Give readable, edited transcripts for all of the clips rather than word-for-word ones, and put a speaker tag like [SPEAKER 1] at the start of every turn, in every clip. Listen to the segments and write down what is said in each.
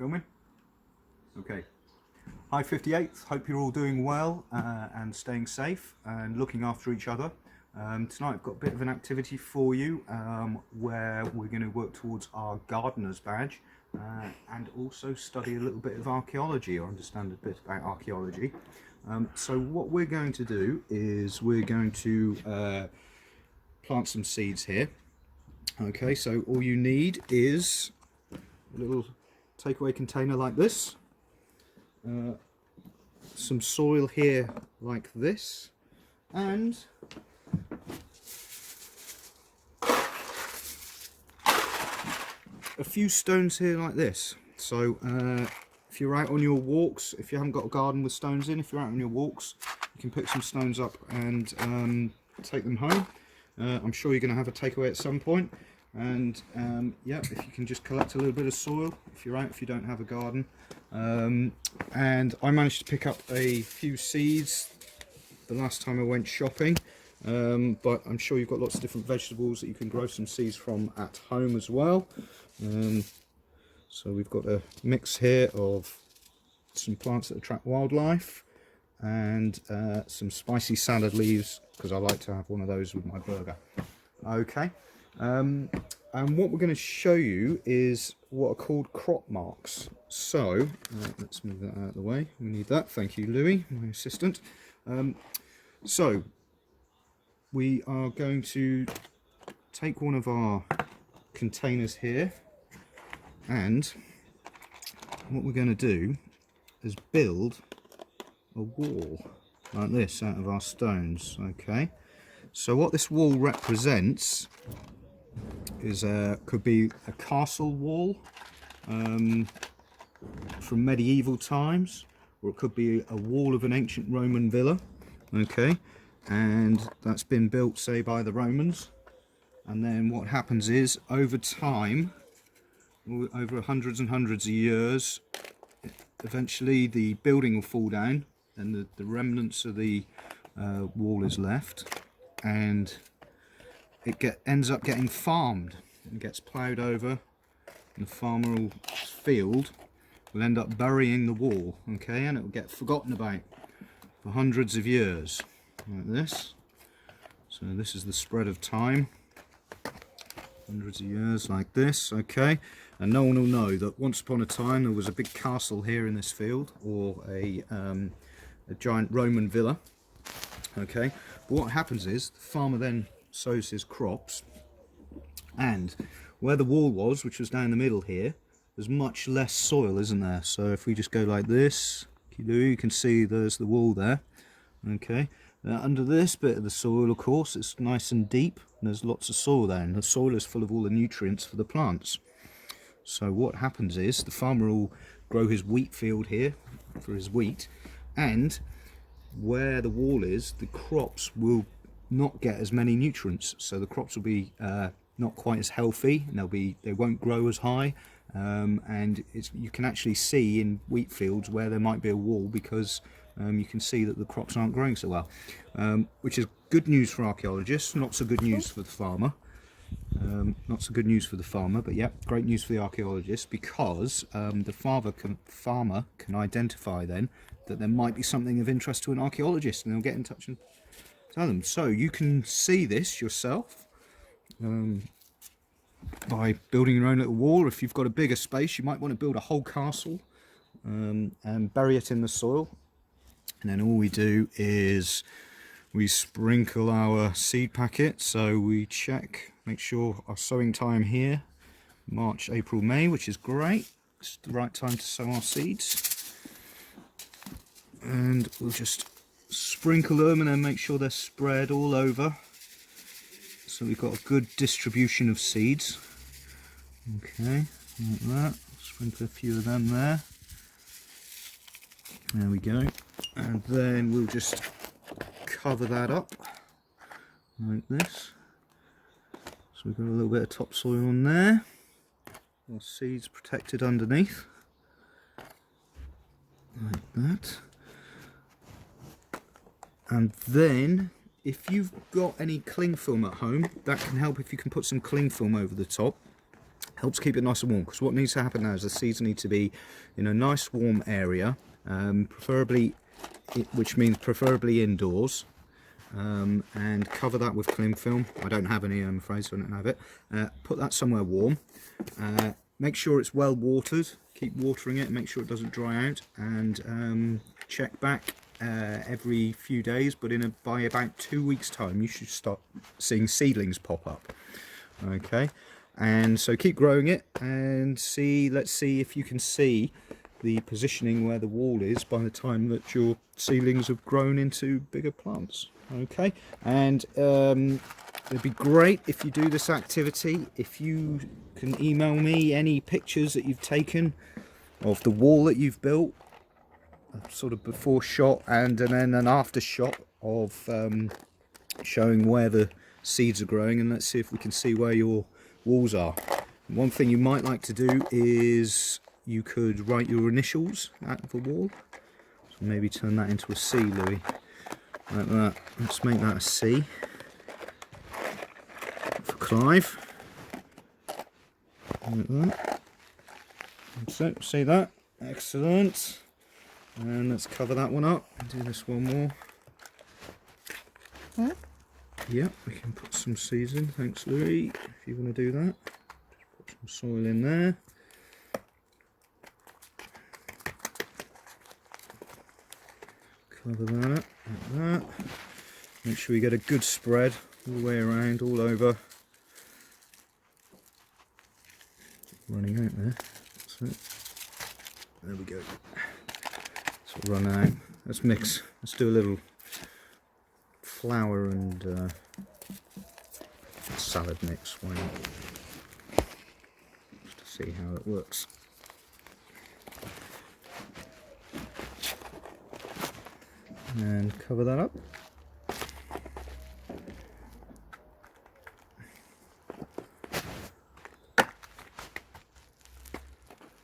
[SPEAKER 1] Filming? Okay. Hi 58th, hope you're all doing well and staying safe and looking after each other. Tonight I've got a bit of an activity for you where we're going to work towards our gardener's badge and also study a little bit of archaeology, or understand a bit about archaeology. So what we're going to do is we're going to plant some seeds here. Okay, so all you need is a little takeaway container like this, some soil here like this, and a few stones here like this. So if you're out on your walks, if you haven't got a garden with stones in, if you're out on your walks, you can pick some stones up and take them home. I'm sure you're going to have a takeaway at some point. And yeah, if you can just collect a little bit of soil if you're out, if you don't have a garden. And I managed to pick up a few seeds the last time I went shopping, but I'm sure you've got lots of different vegetables that you can grow some seeds from at home as well. So we've got a mix here of some plants that attract wildlife and some spicy salad leaves, because I like to have one of those with my burger. Okay. And what we're going to show you is what are called crop marks. So let's move that out of the way. We need that. Thank you, Louis, my assistant. So we are going to take one of our containers here, and what we're going to do is build a wall like this out of our stones. Okay, so what this wall represents is could be a castle wall from medieval times, or it could be a wall of an ancient Roman villa. Okay, and that's been built, say, by the Romans, and then what happens is over time, over hundreds and hundreds of years, eventually the building will fall down and the remnants of the wall is left, and it ends up getting farmed and gets ploughed over, and the farmer field will end up burying the wall. Okay, and it will get forgotten about for hundreds of years like this. So this is the spread of time, hundreds of years like this. Okay, and no one will know that once upon a time there was a big castle here in this field, or a giant Roman villa. Okay, but what happens is the farmer then sows his crops, and where the wall was, which was down the middle here, there's much less soil, isn't there? So if we just go like this, you can see there's the wall there. Okay, under this bit of the soil, of course, it's nice and deep, and there's lots of soil there, and the soil is full of all the nutrients for the plants. So what happens is the farmer will grow his wheat field here for his wheat, and where the wall is, the crops will not get as many nutrients, so the crops will be not quite as healthy, and they won't grow as high, and you can actually see in wheat fields where there might be a wall, because you can see that the crops aren't growing so well, which is good news for archaeologists, not so good news for the farmer. Not so good news for the farmer, but yeah, great news for the archaeologist, because the farmer can identify then that there might be something of interest to an archaeologist, and they'll get in touch and tell them. So you can see this yourself by building your own little wall. If you've got a bigger space, you might want to build a whole castle and bury it in the soil. And then all we do is we sprinkle our seed packet. So we check, make sure our sowing time here, March, April, May, which is great. It's the right time to sow our seeds. And we'll just sprinkle them and then make sure they're spread all over, so we've got a good distribution of seeds. Okay, like that. Sprinkle a few of them there. There we go. And then we'll just cover that up like this. So we've got a little bit of topsoil on there. Our seeds protected underneath, like that. And then if you've got any cling film at home, that can help if you can put some cling film over the top. helps keep it nice and warm, because what needs to happen now is the seeds need to be in a nice warm area, preferably, which means preferably indoors, and cover that with cling film. I don't have any, I'm afraid, so I don't have it. Put that somewhere warm. Make sure it's well watered, keep watering it, make sure it doesn't dry out, and check back every few days, but by about 2 weeks time you should start seeing seedlings pop up. Okay, and so keep growing it, and let's see if you can see the positioning where the wall is by the time that your seedlings have grown into bigger plants. Okay, and it'd be great if you do this activity. If you can email me any pictures that you've taken of the wall that you've built, a sort of before shot and then an after shot of showing where the seeds are growing, and let's see if we can see where your walls are. One thing you might like to do is you could write your initials at the wall. So maybe turn that into a C, Louis. Like that. Let's make that a C for Clive. Like that. So, see that? Excellent. And let's cover that one up and do this one more. Huh? Yeah, we can put some seeds in. Thanks, Louis, if you want to do that. Just put some soil in there. Cover that up like that. Make sure we get a good spread all the way around, all over. Running out there. That's it. There we go. So run out. Let's mix. Let's do a little flour and salad mix. Why not? Just to see how it works. And cover that up.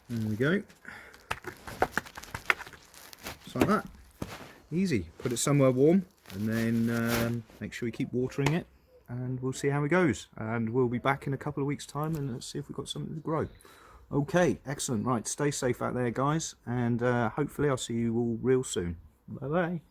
[SPEAKER 1] There we go. Just like that. Easy. Put it somewhere warm, and then make sure you keep watering it, and we'll see how it goes. And we'll be back in a couple of weeks' time, and let's see if we've got something to grow. Okay, excellent. Right, stay safe out there, guys, and hopefully I'll see you all real soon. Bye bye.